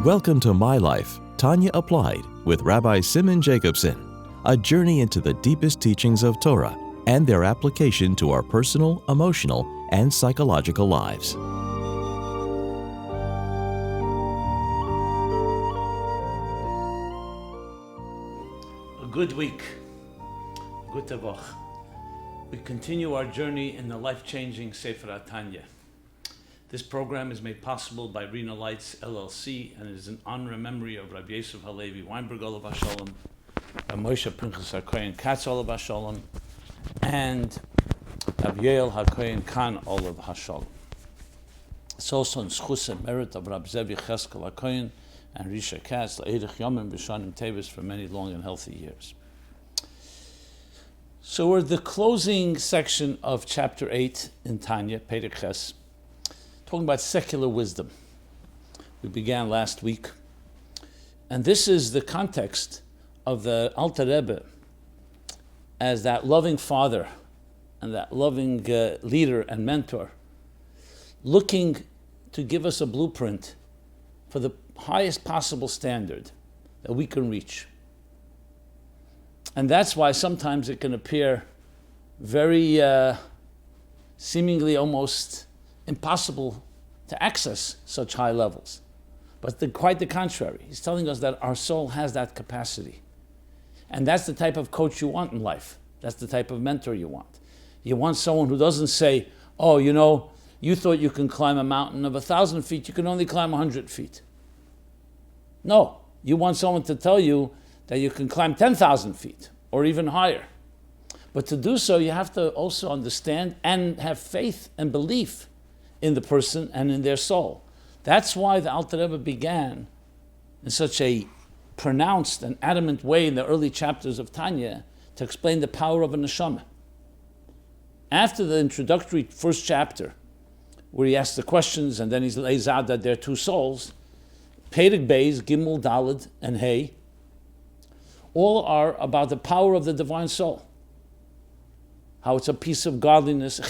Welcome to My Life, Tanya Applied with Rabbi Simon Jacobson, a journey into the deepest teachings of Torah and their application to our personal, emotional, and psychological lives. A good week. Good Tavoch. We continue our journey in the life-changing Sefer Tanya. This program is made possible by Rena Lights LLC and is in honor and memory of Rabbi Yosef Halevi Weinberg Olav HaSholom, Rabbi Moshe Pinchas HaKohen Katz Olav HaSholom, and Rabbi Yael HaKohen Khan Olav HaSholom. It's also in schus and merit of Rabbi Zevi Cheskel HaKohen and Risha Katz L'Eidich Yomim B'Shanim Tevis for many long and healthy years. So we're at the closing section of chapter 8 in Tanya, Perek Ches, talking about secular wisdom. We began last week. And this is the context of the Alter Rebbe as that loving father and that loving leader and mentor, looking to give us a blueprint for the highest possible standard that we can reach. And that's why sometimes it can appear very seemingly almost impossible to access such high levels. But quite the contrary. He's telling us that our soul has that capacity. And that's the type of coach you want in life. That's the type of mentor you want. You want someone who doesn't say, oh, you thought you can climb a mountain of 1,000 feet, you can only climb 100 feet. No, you want someone to tell you that you can climb 10,000 feet or even higher. But to do so, you have to also understand and have faith and belief in the person and in their soul. That's why the Alter Rebbe began in such a pronounced and adamant way in the early chapters of Tanya to explain the power of a neshama. After the introductory first chapter, where he asks the questions and then he lays out that there are two souls, Perek Beis, Gimel, Daled, and Hey, all are about the power of the divine soul. How it's a piece of godliness,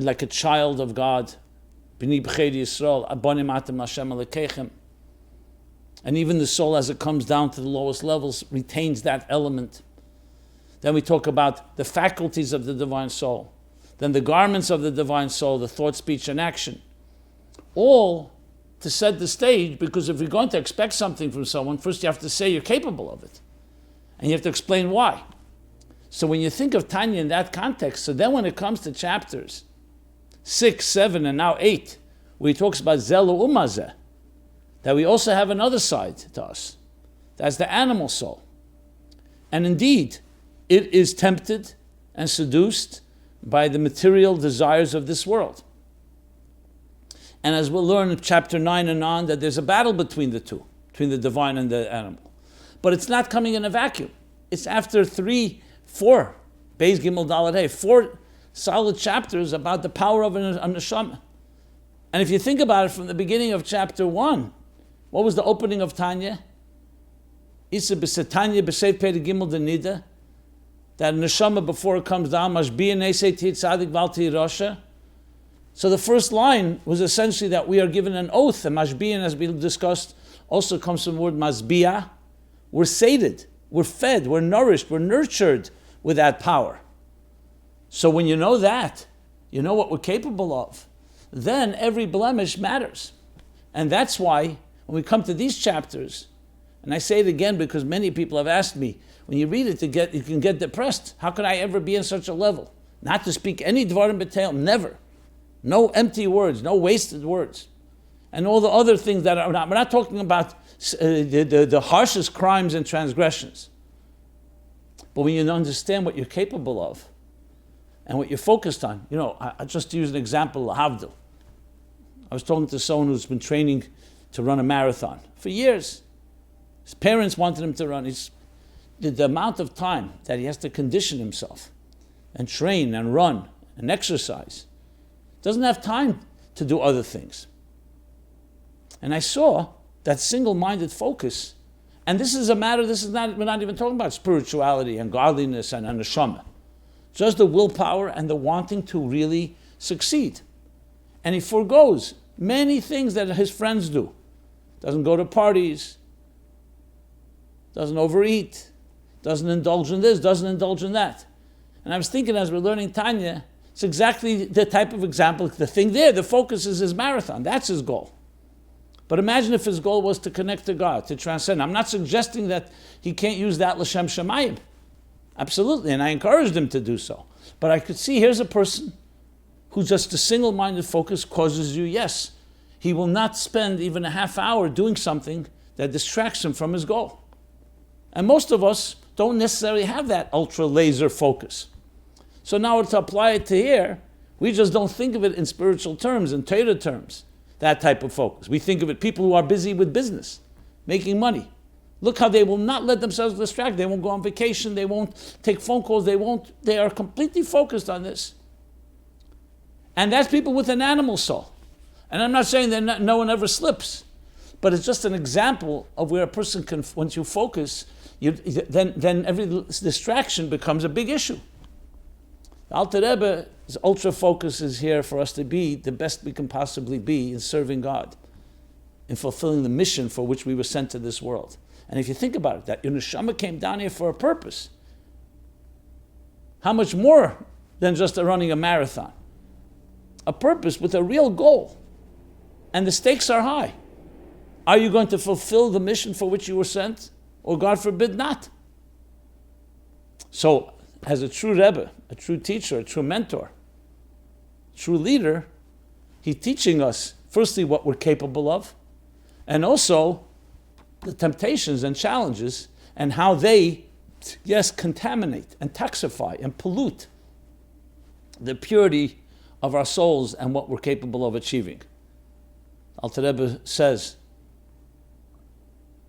like a child of God, and even the soul as it comes down to the lowest levels retains that element. Then we talk about the faculties of the divine soul, then the garments of the divine soul, the thought, speech, and action, all to set the stage, because if you're going to expect something from someone, first you have to say you're capable of it. And you have to explain why. So when you think of Tanya in that context, so then when it comes to chapters 6, 7, and now 8, where he talks about Zelu Umazeh, that we also have another side to us. That's the animal soul. And indeed, it is tempted and seduced by the material desires of this world. And as we'll learn in chapter 9 and on, that there's a battle between the two, between the divine and the animal. But it's not coming in a vacuum. It's after 3, 4, Beis Gimel Daled Hey, 4 solid chapters about the power of a neshama. And if you think about it from the beginning of chapter 1, what was the opening of Tanya? Isa b'setanya b'seit Perek Gimel Denida, that neshama before it comes down, mashbiya neisei tit tzadik val rasha. So the first line was essentially that we are given an oath, and mashbiyan, as we discussed, also comes from the word masbiya. We're sated, we're fed, we're nourished, we're nurtured with that power. So when you know that, you know what we're capable of, then every blemish matters. And that's why when we come to these chapters, and I say it again because many people have asked me, when you read it, you can get depressed. How could I ever be in such a level? Not to speak any dvarim b'teil, never. No empty words, no wasted words. And all the other things that we're not talking about the harshest crimes and transgressions. But when you understand what you're capable of and what you're focused on, I just use an example, Havdil. I was talking to someone who's been training to run a marathon for years. His parents wanted him to run. The amount of time that he has to condition himself and train and run and exercise, doesn't have time to do other things. And I saw that single-minded focus, and this is a matter, we're not even talking about spirituality and godliness and neshama. Just the willpower and the wanting to really succeed. And he forgoes Many things that his friends do. Doesn't go to parties, doesn't overeat, doesn't indulge in this, doesn't indulge in that. And I was thinking as we're learning Tanya, it's exactly the type of example, the thing there, the focus is his marathon, that's his goal. But imagine if his goal was to connect to God, to transcend. I'm not suggesting that he can't use that L'Shem Shamayim. Absolutely, and I encouraged him to do so. But I could see, here's a person who just a single-minded focus causes you, yes, he will not spend even a half hour doing something that distracts him from his goal. And most of us don't necessarily have that ultra laser focus. So now to apply it to here, we just don't think of it in spiritual terms, in Torah terms, that type of focus. We think of it people who are busy with business, making money. Look how they will not let themselves distract. They won't go on vacation. They won't take phone calls. They are completely focused on this. And that's people with an animal soul. And I'm not saying that no one ever slips, but it's just an example of where a person can, once you focus, then every distraction becomes a big issue. The Alter Rebbe's ultra focus is here for us to be the best we can possibly be in serving God, in fulfilling the mission for which we were sent to this world. And if you think about it, that your neshama came down here for a purpose. How much more than just running a marathon? A purpose with a real goal. And the stakes are high. Are you going to fulfill the mission for which you were sent? Or God forbid not. So, as a true Rebbe, a true teacher, a true mentor, true leader, he's teaching us, firstly, what we're capable of, and also the temptations and challenges, and how they, yes, contaminate and toxify and pollute the purity of our souls and what we're capable of achieving. Alter Rebbe says,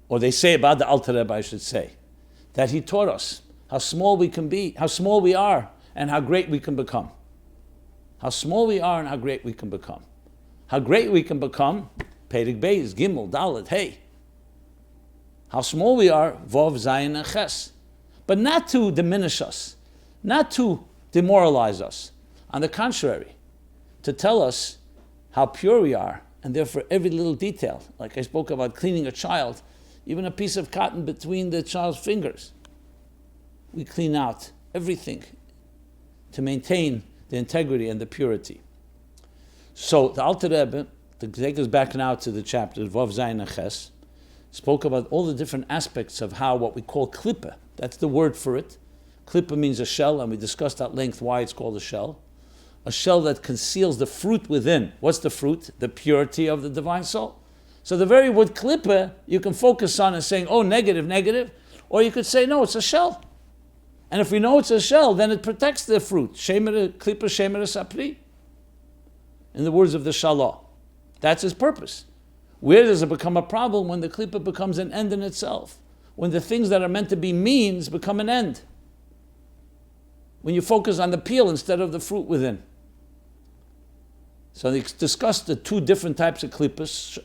or they say about the Alter Rebbe, I should say, that he taught us how small we can be, how small we are, and how great we can become. How small we are and how great we can become. How great we can become, Perek Beis, Gimel, Dalet, Hey. How small we are, Vov, Zayin, and Ches. But not to diminish us, not to demoralize us. On the contrary, to tell us how pure we are, and therefore every little detail, like I spoke about cleaning a child, even a piece of cotton between the child's fingers, we clean out everything to maintain the integrity and the purity. So the Alter Rebbe, to take us back now to the chapter Vav Zayin and Ches, spoke about all the different aspects of how what we call klippah, that's the word for it. Klippah means a shell, and we discussed at length why it's called a shell. A shell that conceals the fruit within. What's the fruit? The purity of the divine soul. So the very word klippah you can focus on as saying, oh, negative, negative, or you could say, no, it's a shell. And if we know it's a shell, then it protects the fruit. Klippah shemer sapri. In the words of the Shalah. That's his purpose. Where does it become a problem? When the klippah becomes an end in itself. When the things that are meant to be means become an end. When you focus on the peel instead of the fruit within. So they discussed the two different types of klippahs.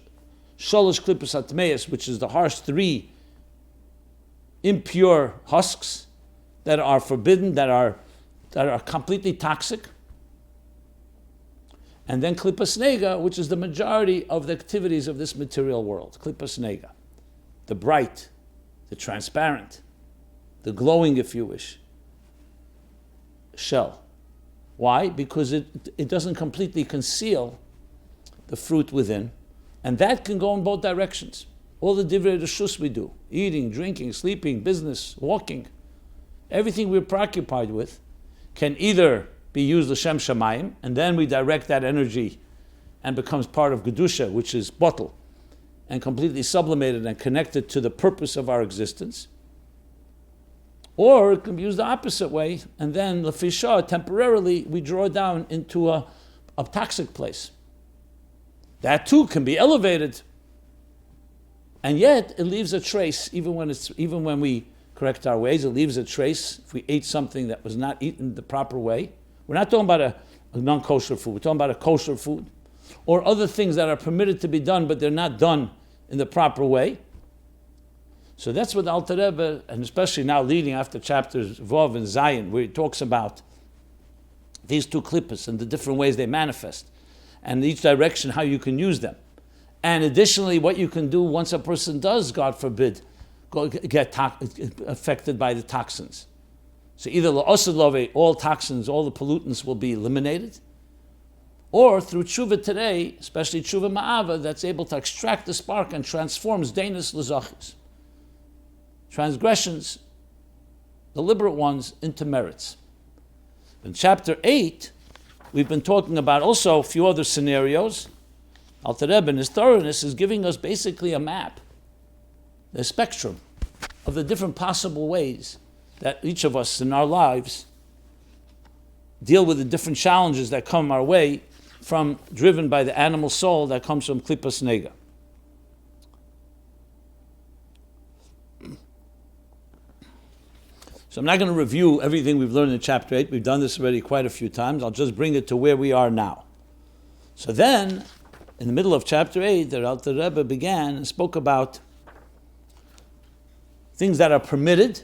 Sholosh klippahs atmeis, which is the harsh three impure husks that are forbidden, that are completely toxic. And then klippah snega, which is the majority of the activities of this material world. Klippah snega. The bright, the transparent, the glowing, if you wish, shell. Why? Because it doesn't completely conceal the fruit within. And that can go in both directions. All the divrei reshus we do, eating, drinking, sleeping, business, walking, everything we're preoccupied with can either be used l'shem shamayim, and then we direct that energy and becomes part of Gedusha, which is bottle, and completely sublimated and connected to the purpose of our existence. Or it can be used the opposite way, and then l'fisha, temporarily, we draw down into a toxic place. That too can be elevated, and yet it leaves a trace, even when we correct our ways, it leaves a trace. If we ate something that was not eaten the proper way, we're not talking about a non-kosher food, we're talking about a kosher food, or other things that are permitted to be done, but they're not done in the proper way. So that's what the Alter Rebbe, and especially now leading after chapters Vav and Zayin, where he talks about these two klippahs and the different ways they manifest, and each direction how you can use them. And additionally, what you can do once a person does, God forbid, get affected by the toxins. So either all toxins, all the pollutants will be eliminated, or through tshuva today, especially tshuva ma'ava, that's able to extract the spark and transforms deinos l'zachis, transgressions, deliberate ones, into merits. In chapter 8, we've been talking about also a few other scenarios. Alter Rebbe in his thoroughness is giving us basically a map, the spectrum of the different possible ways that each of us in our lives deal with the different challenges that come our way driven by the animal soul that comes from Klippas Nega. So I'm not going to review everything we've learned in chapter 8. We've done this already quite a few times. I'll just bring it to where we are now. So then, in the middle of chapter 8, the Alter Rebbe began and spoke about things that are permitted,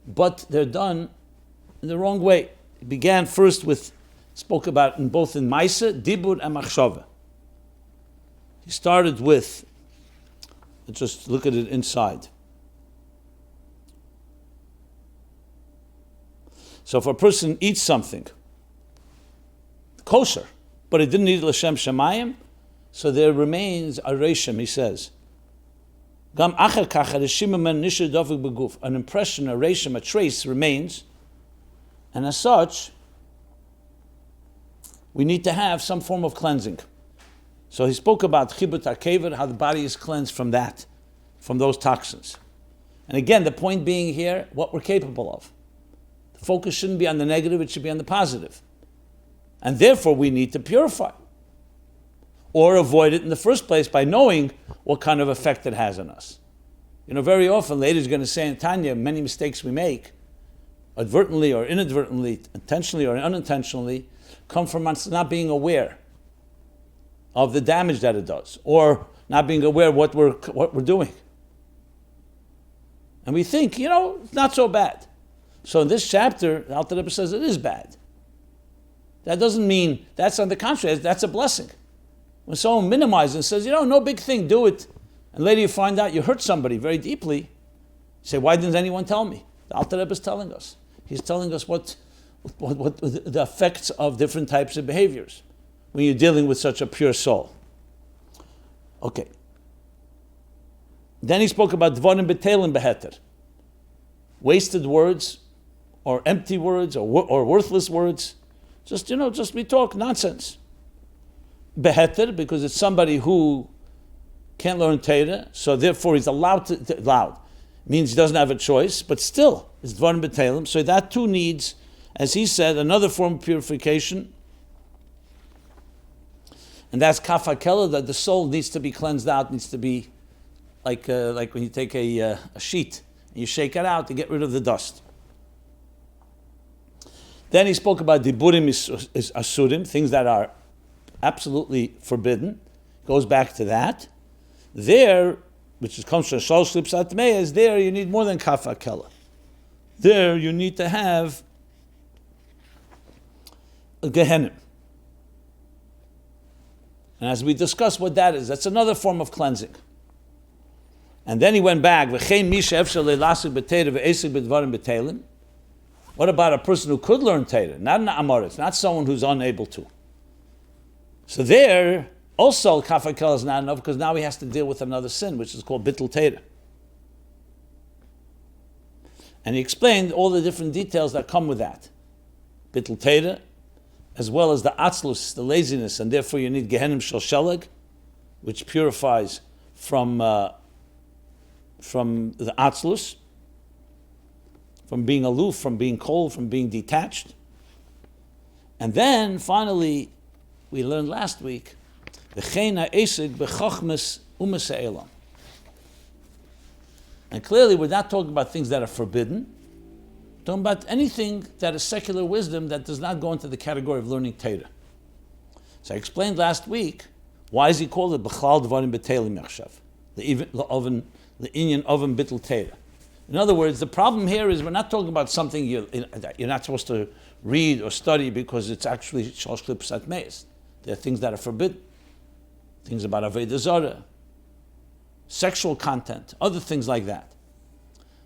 but they're done in the wrong way. He began first spoke about in both in Maisa, Dibur, and Machshava. He started with, let's just look at it inside. So if a person eats something kosher, but it didn't eat l'shem shamayim, so there remains a reshim, he says. An impression, a reshim, a trace remains, and as such, we need to have some form of cleansing. So he spoke about chibut hakever, how the body is cleansed from that, from those toxins. And again, the point being here, what we're capable of. The focus shouldn't be on the negative, it should be on the positive. And therefore we need to purify. Or avoid it in the first place by knowing what kind of effect it has on us. You know, very often ladies are going to say in Tanya, many mistakes we make, advertently or inadvertently, intentionally or unintentionally, come from us not being aware of the damage that it does, or not being aware of what we're doing. And we think, it's not so bad. So in this chapter, Alter Rebbe says it is bad. That doesn't mean, that's on the contrary, that's a blessing. When someone minimizes and says, no big thing, do it, and later you find out you hurt somebody very deeply, you say, why didn't anyone tell me? The Alter Rebbe is telling us. He's telling us what the effects of different types of behaviors when you're dealing with such a pure soul. Okay. Then he spoke about dvarim betelim beheter, wasted words, or empty words, or worthless words. Just we talk nonsense. Beheter, because it's somebody who can't learn Torah, so therefore he's allowed. Means he doesn't have a choice, but still, it's dvarim betelim. So that too needs, as he said, another form of purification. And that's kaf hakela, that the soul needs to be cleansed out, needs to be like when you take a sheet and you shake it out to get rid of the dust. Then he spoke about diburim asurim, things that are absolutely forbidden. Goes back to that. There, which comes from shalosh lipsat meyes, there you need more than kaf hakela. There you need to have a gehenim. And as we discussed what that is, that's another form of cleansing. And then he went back. What about a person who could learn Torah? Not an Amoritz, not someone who's unable to. So there, also kaf hakela is not enough, because now he has to deal with another sin, which is called bittul Torah. And he explained all the different details that come with that. Bittul Torah, as well as the atzlus, the laziness, and therefore you need gehenim shel sheleg, which purifies from the atzlus, from being aloof, from being cold, from being detached. And then, finally, we learned last week, v'chein ha'esek b'chochmas u'mas ha'elam. And clearly, we're not talking about things that are forbidden. We're talking about anything that is secular wisdom that does not go into the category of learning Torah. So I explained last week, why is he called it b'chlal dvarim betelim yachshav, the inyan oven bittul Torah. In other words, the problem here is we're not talking about something you're not supposed to read or study because it's actually shalosh lipsat meyes. There are things that are forbidden. Things about Avodah Zarah, sexual content, other things like that.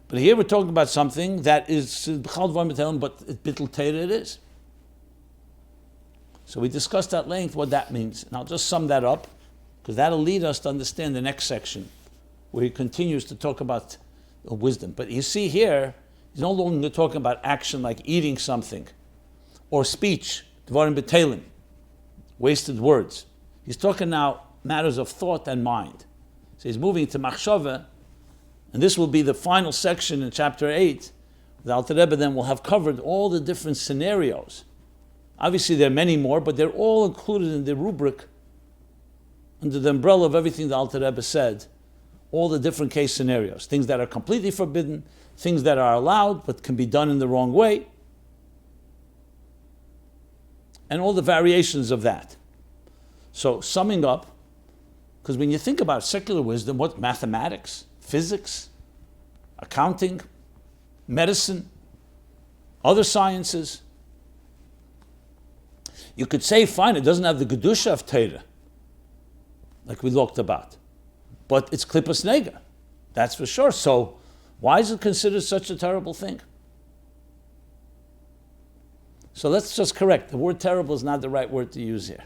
But here we're talking about something that is B'chal Dvar B'Teilim, but Bittul Torah it is. So we discussed at length what that means. And I'll just sum that up, because that'll lead us to understand the next section, where he continues to talk about wisdom. But you see here, he's no longer talking about action like eating something, or speech, Dvarim B'Teilim, wasted words. He's talking now matters of thought and mind. So he's moving to Machshava, and this will be the final section in chapter 8. The Alter Rebbe then will have covered all the different scenarios. Obviously there are many more, but they're all included in the rubric, under the umbrella of everything the Alter Rebbe said, all the different case scenarios, things that are completely forbidden, things that are allowed but can be done in the wrong way, and all the variations of that. So summing up, because when you think about secular wisdom, what mathematics, physics, accounting, medicine, other sciences, you could say, fine, it doesn't have the Gedusha of Torah, like we talked about, but it's Klippas Nega, that's for sure. So why is it considered such a terrible thing? So let's just correct, the word terrible is not the right word to use here,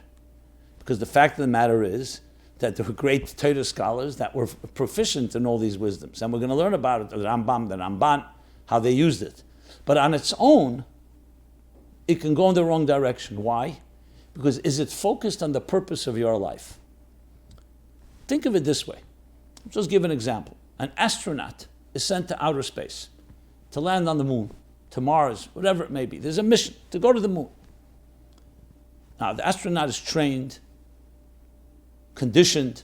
because the fact of the matter is that there were great Torah scholars that were proficient in all these wisdoms, and we're going to learn about it, the Rambam, the Ramban, how they used it. But on its own, it can go in the wrong direction. Why? Because is it focused on the purpose of your life? Think of it this way. I'll just give an example. An astronaut is sent to outer space to land on the moon, to Mars, whatever it may be. There's a mission to go to the moon. Now, the astronaut is trained, conditioned,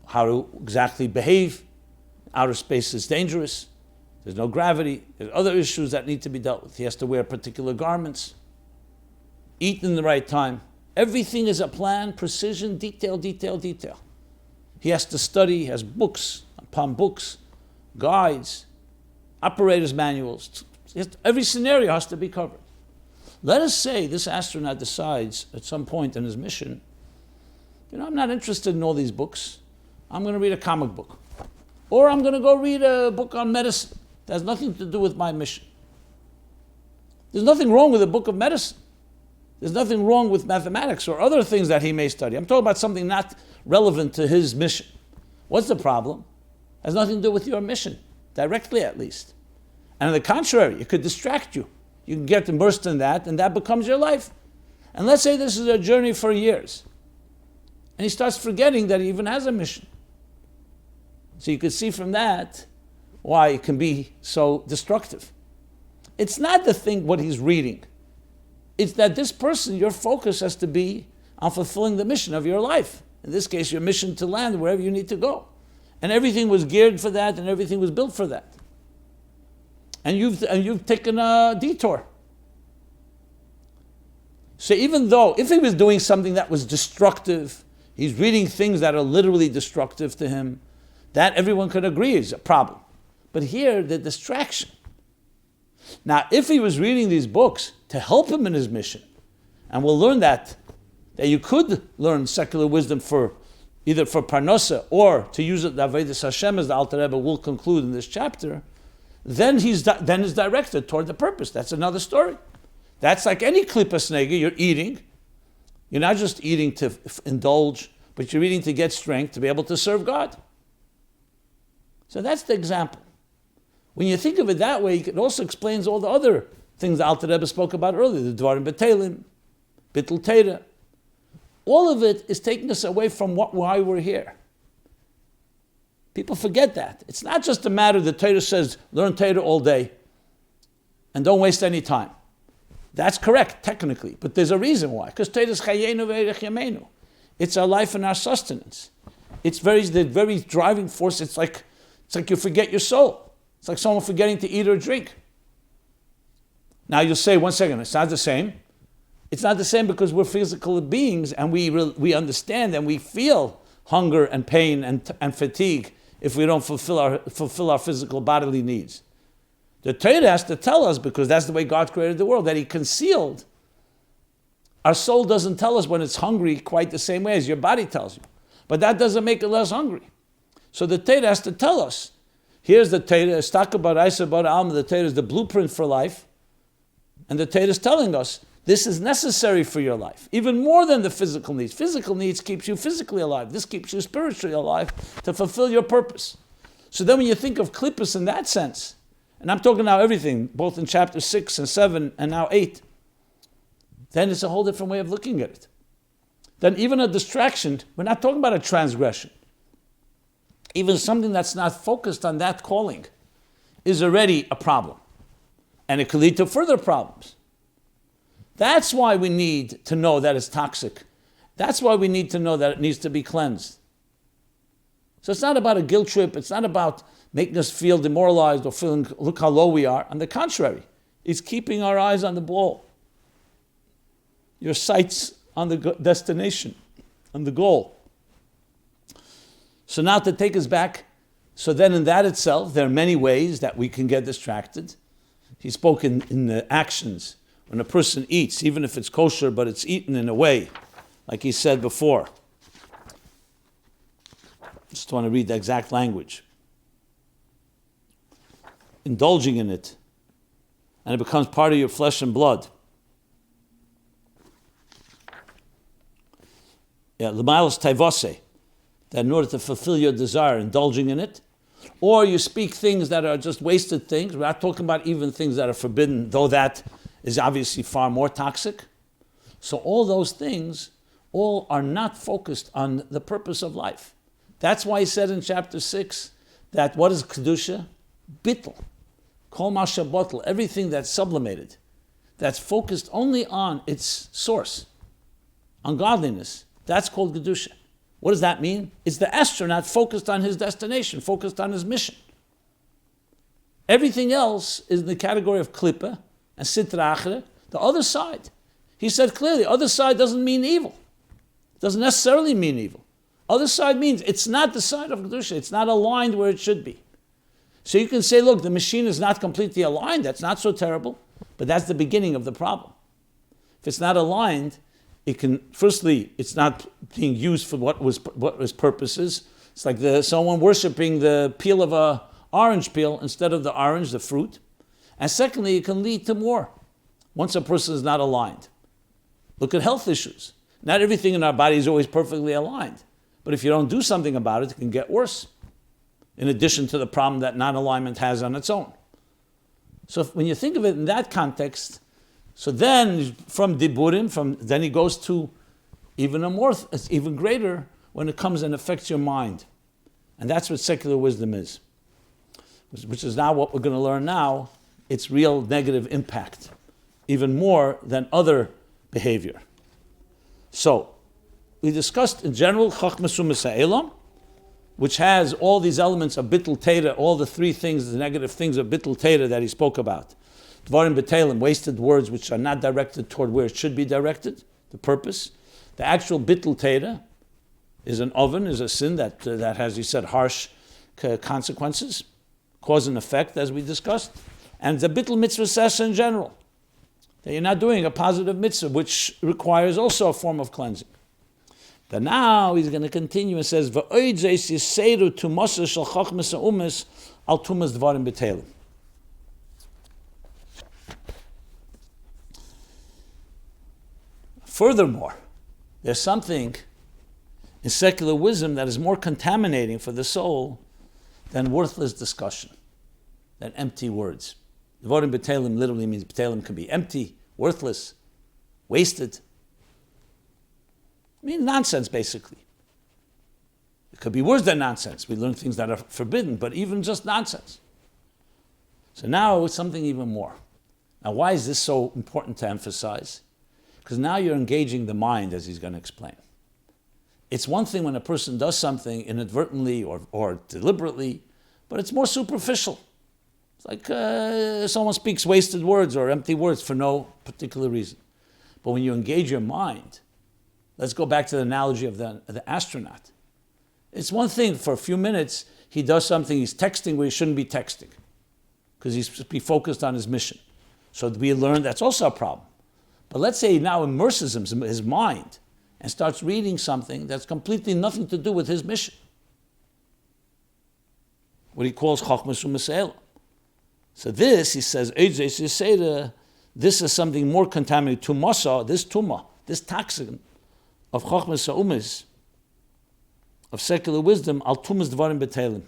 how to exactly behave. Outer space is dangerous. There's no gravity. There's other issues that need to be dealt with. He has to wear particular garments, eat in the right time. Everything is a plan, precision, detail, detail, detail. He has to study, he has books upon books, guides, operator's manuals. Every scenario has to be covered. Let us say this astronaut decides at some point in his mission, I'm not interested in all these books. I'm going to read a comic book. Or I'm going to go read a book on medicine. That has nothing to do with my mission. There's nothing wrong with a book of medicine. There's nothing wrong with mathematics or other things that he may study. I'm talking about something not relevant to his mission. What's the problem? It has nothing to do with your mission, directly at least. And on the contrary, it could distract you. You can get immersed in that, and that becomes your life. And let's say this is a journey for years. And he starts forgetting that he even has a mission. So you could see from that why it can be so destructive. It's not the thing, what he's reading. It's that this person, your focus has to be on fulfilling the mission of your life. In this case, your mission to land wherever you need to go. And everything was geared for that, and everything was built for that. And you've taken a detour. So even though, if he was doing something that was destructive, he's reading things that are literally destructive to him, that everyone could agree is a problem. But here, the distraction. Now, if he was reading these books to help him in his mission, and we'll learn that you could learn secular wisdom for either for parnosa or to use it Avodas Hashem, as the Alter Rebbe will conclude in this chapter, then he's directed toward the purpose. That's another story. That's like any klippas nega. You're eating. You're not just eating to indulge, but you're eating to get strength to be able to serve God. So that's the example. When you think of it that way, it also explains all the other things the Alter Rebbe spoke about earlier, the Dvarim B'Teilim, Bittul Torah. All of it is taking us away from why we're here. People forget that. It's not just a matter that Torah says, learn Torah all day and don't waste any time. That's correct, technically, but there's a reason why. Because Torah is chayenu ve'erech yameinu. It's our life and our sustenance. It's the very driving force. It's like you forget your soul. It's like someone forgetting to eat or drink. Now you'll say, 1 second, it's not the same. It's not the same because we're physical beings and we understand and we feel hunger and pain and fatigue if we don't fulfill our physical bodily needs. The Torah has to tell us, because that's the way God created the world, that He concealed Our soul doesn't tell us when it's hungry quite the same way as your body tells you. But that doesn't make it less hungry. So the Torah has to tell us. Here's the Torah, the Torah is the blueprint for life. And the Torah is telling us this is necessary for your life, even more than the physical needs. Physical needs keeps you physically alive. This keeps you spiritually alive to fulfill your purpose. So then when you think of klippus in that sense, and I'm talking now everything, both in chapter 6 and 7 and now 8, then it's a whole different way of looking at it. Then even a distraction, we're not talking about a transgression. Even something that's not focused on that calling is already a problem. And it could lead to further problems. That's why we need to know that it's toxic. That's why we need to know that it needs to be cleansed. So it's not about a guilt trip. It's not about making us feel demoralized or feeling, look how low we are. On the contrary, it's keeping our eyes on the ball. Your sights on the destination, on the goal. So now to take us back, so then in that itself, there are many ways that we can get distracted. He spoke in the actions. When a person eats, even if it's kosher, but it's eaten in a way, like he said before. Just want to read the exact language. Indulging in it, and it becomes part of your flesh and blood. Yeah, l'malos taivose, that in order to fulfill your desire, indulging in it, or you speak things that are just wasted things. We're not talking about even things that are forbidden, though that is obviously far more toxic. So all those things, all are not focused on the purpose of life. That's why he said in chapter 6 that what is Kedusha? Bittul. Kol masha botl, everything that's sublimated, that's focused only on its source, on godliness. That's called Kedusha. What does that mean? It's the astronaut focused on his destination, focused on his mission. Everything else is in the category of klippa and sitra achre, the other side. He said clearly, other side doesn't mean evil. It doesn't necessarily mean evil. Other side means it's not the side of Kedusha. It's not aligned where it should be. So you can say, look, the machine is not completely aligned. That's not so terrible. But that's the beginning of the problem. If it's not aligned, it can, firstly, it's not being used for what was purposes. It's like someone worshiping the peel of a orange peel instead of the orange, the fruit. And secondly, it can lead to more once a person is not aligned. Look at health issues. Not everything in our body is always perfectly aligned. But if you don't do something about it, it can get worse, in addition to the problem that non-alignment has on its own. So when you think of it in that context, so then from diburim, then he goes to even greater when it comes and affects your mind. And that's what secular wisdom is, which is now what we're going to learn now, its real negative impact, even more than other behavior. So, we discussed in general Chachmas U'Mesa'ilam, which has all these elements of Bittul Teira, all the three things, the negative things of Bittul Teira that he spoke about. Dvarim B'Teilim, wasted words which are not directed toward where it should be directed, the purpose. The actual Bittul Teira is an oven, is a sin that has, he said, harsh consequences, cause and effect, as we discussed. And the Bittul Mitzvah Sesa in general, that you're not doing a positive mitzvah, which requires also a form of cleansing. Then now he's going to continue and says, "V'oid zeis yiseru tumasa shel chachmas ha'umas al tumas dvarim b'teilim." Furthermore, there's something in secular wisdom that is more contaminating for the soul than worthless discussion, than empty words. Dvarim b'teilim literally means b'teilim can be empty, worthless, wasted. I mean, nonsense, basically. It could be worse than nonsense. We learn things that are forbidden, but even just nonsense. So now it's something even more. Now, why is this so important to emphasize? Because now you're engaging the mind, as he's going to explain. It's one thing when a person does something inadvertently or deliberately, but it's more superficial. It's like someone speaks wasted words or empty words for no particular reason. But when you engage your mind, let's go back to the analogy of the astronaut. It's one thing for a few minutes, he does something, he's texting where he shouldn't be texting, because he's supposed to be focused on his mission. So we learn that's also a problem. But let's say he now immerses his mind and starts reading something that's completely nothing to do with his mission. What he calls Chochmas U'Meseila. So this, he says, this is something more contaminated. Tumasa, this tumah, this toxin of Chochmas Ha'umis, of secular wisdom, al tumas dvarim betelim,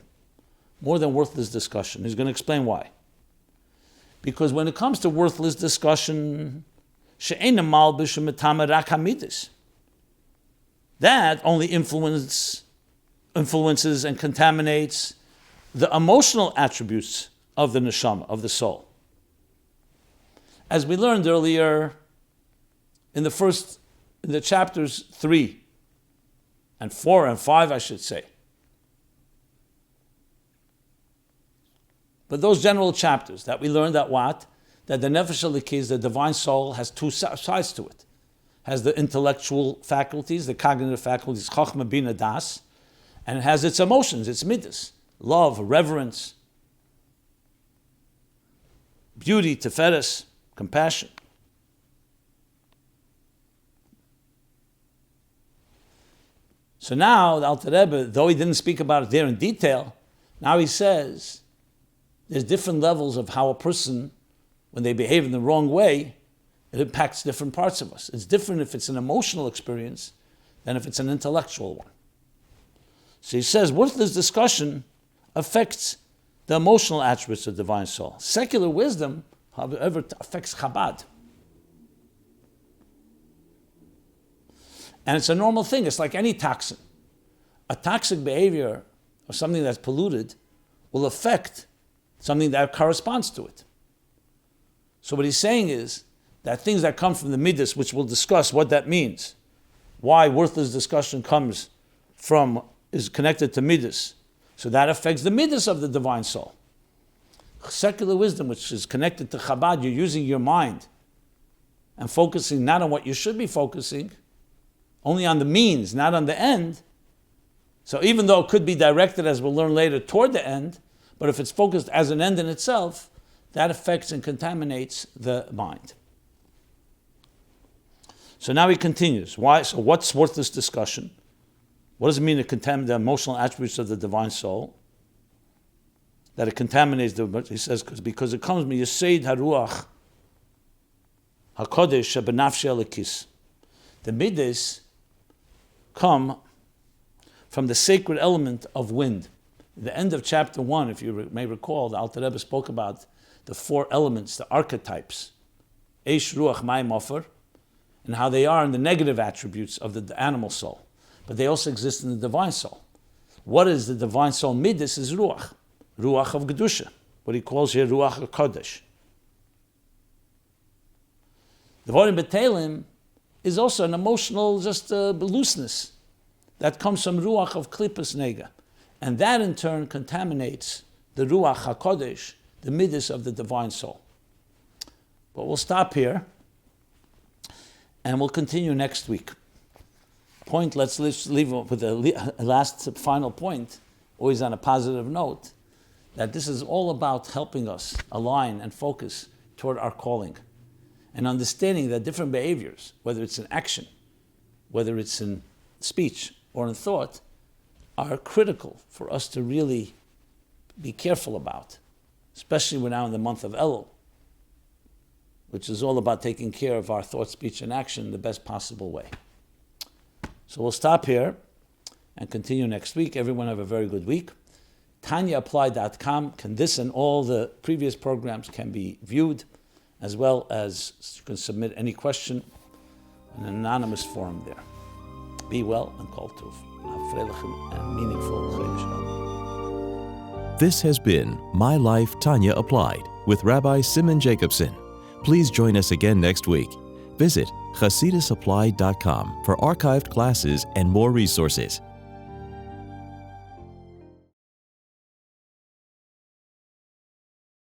more than worthless discussion. He's going to explain why. Because when it comes to worthless discussion, she'ena malbish u'metama rak hamidus, that only influences and contaminates the emotional attributes of the neshama, of the soul. As we learned earlier in the chapters 3 and 4 and 5, I should say. But those general chapters that we learned that what? That the Nefesh Elikis, the divine soul, has two sides to it. Has the intellectual faculties, the cognitive faculties, Chochmah, Bina, Das, and it has its emotions, its midas, love, reverence, beauty, tiferes, compassion. So now, the Alter Rebbe, though he didn't speak about it there in detail, now he says there's different levels of how a person, when they behave in the wrong way, it impacts different parts of us. It's different if it's an emotional experience than if it's an intellectual one. So he says, worthless discussion affects the emotional attributes of the divine soul. Secular wisdom, however, affects Chabad. And it's a normal thing. It's like any toxin. A toxic behavior or something that's polluted will affect something that corresponds to it. So what he's saying is that things that come from the midas, which we'll discuss what that means, why worthless discussion is connected to midas. So that affects the midas of the divine soul. Secular wisdom, which is connected to Chabad, you're using your mind and focusing not on what you should be focusing, only on the means, not on the end. So even though it could be directed, as we'll learn later, toward the end, but if it's focused as an end in itself, that affects and contaminates the mind. So now he continues. Why? So what's worthless discussion? What does it mean to contaminate the emotional attributes of the divine soul? That it contaminates he says, because it comes from Yesod HaRuach HaKodesh Shebenafshei Elikis. The midas come from the sacred element of wind. At the end of chapter 1, if you may recall, the Alter Rebbe spoke about the 4 elements, the archetypes, Eish, Ruach, Mayim, Ofer, and how they are in the negative attributes of the animal soul. But they also exist in the divine soul. What is the divine soul? Midas is Ruach, Ruach of Gedusha, what he calls here Ruach HaKodesh. The Dvarim Betelim is also an emotional looseness that comes from Ruach of Klippas Nega. And that in turn contaminates the Ruach HaKodesh, the midas of the divine soul. But we'll stop here and we'll continue next week. Let's leave with the last final point, always on a positive note, that this is all about helping us align and focus toward our calling. And understanding that different behaviors, whether it's in action, whether it's in speech or in thought, are critical for us to really be careful about, especially we're now in the month of Elul, which is all about taking care of our thought, speech, and action in the best possible way. So we'll stop here and continue next week. Everyone have a very good week. TanyaApplied.com, this and all the previous programs can be viewed, as well as you can submit any question in an anonymous forum there. Be well and kol tov. And meaningful. This has been My Life, Tanya Applied with Rabbi Simon Jacobson. Please join us again next week. Visit ChasidusApplied.com for archived classes and more resources.